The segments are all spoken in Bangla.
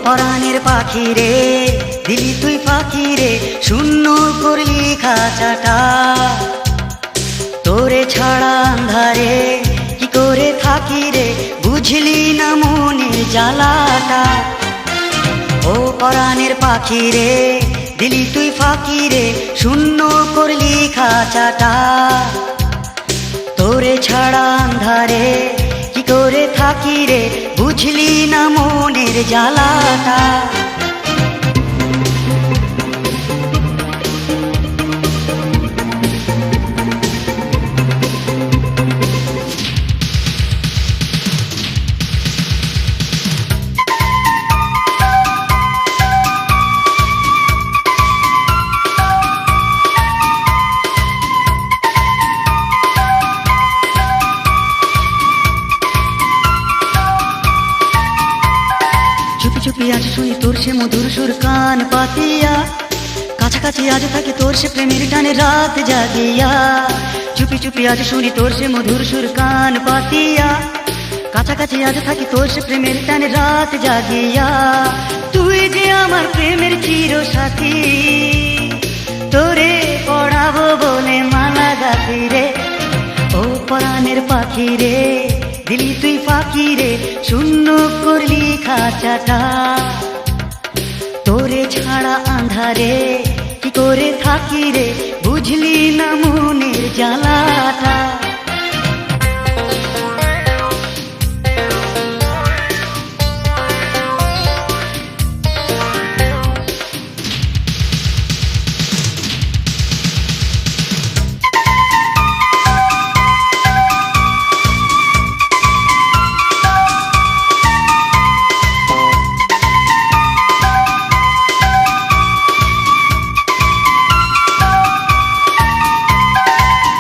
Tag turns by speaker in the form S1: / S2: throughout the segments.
S1: পরাণের পাখি রে, দিলি তুই পাখি রে, শূন্য করলি খাঁচাটা। তোরে ছাড়া আন্ধারে কি করে থাকি রে, বুঝলি না মনের জ্বালাটা। ও পরাণের পাখি রে, দিলি তুই ফাঁকি রে, শূন্য করলি খাঁচাটা। তোরে ছাড়া আন্ধারে কি করে থাকি রে, বুঝলি না মনের জ্বালাটা। চুপি চুপি আজ শুনি তোর সে মধুর সুর কান পাতিয়া, কাছাকাছি আজ থাকে তোর সে প্রেমের টানে রাত জাগিয়া। চুপি চুপি আজ শুনি তোর সে মধুর সুর কান পাতিয়া, কাছাকাছি আজ থাকি তোর সে প্রেমের টানে রাত জাগিয়া। তুই যে আমার প্রেমের চির সাথী, তোরে পড়াবো বলে মালা গাথি রে। ও পরাণের পাখি রে, দিলি তুই ফাঁকি রে, শূন্য করলি খাঁচাটা। তোরে ছাড়া আন্ধারে কি করে থাকি রে, বুঝলি না মনের জ্বালাটা।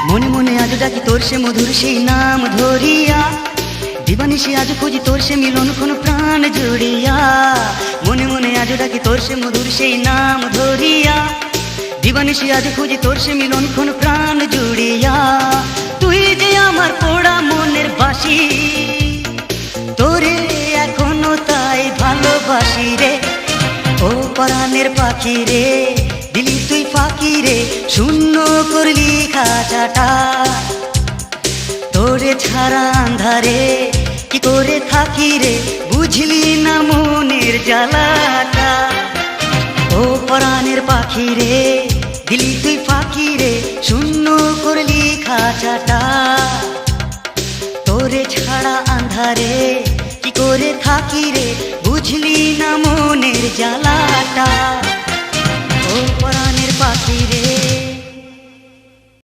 S1: মনে মনে আজ ডাকি তোর সে মধুর সেই নাম ধরিয়া, দিবানিশি আজ খুঁজি তোর সে মিলন কোন প্রাণ জুড়িয়া। মনে মনে আজ ডাকি তোর সে মধুর সেই নাম ধরিয়া, দিবানিশি আজ খুঁজি তোর সে মিলন কোন প্রাণ জুড়িয়া। তুই যে আমার পোড়া মনের বাসি, তোরে এখনো তাই ভালোবাসি রে। ও পরাণের পাখি রে, দিলি তুই ফাঁকি রে, শূন্য করলি খাঁচাটা। তোরে ছাড়া আন্ধারে কি করে থাকি রে, বুঝলি না মনের জ্বালাটা। ও পরাণের পাখি রে, দিলি তুই ফাঁকি রে, শূন্য করলি খাঁচাটা। তোরে ছাড়া আন্ধারে কি করে থাকি রে, বুঝলি না মনের জ্বালাটা।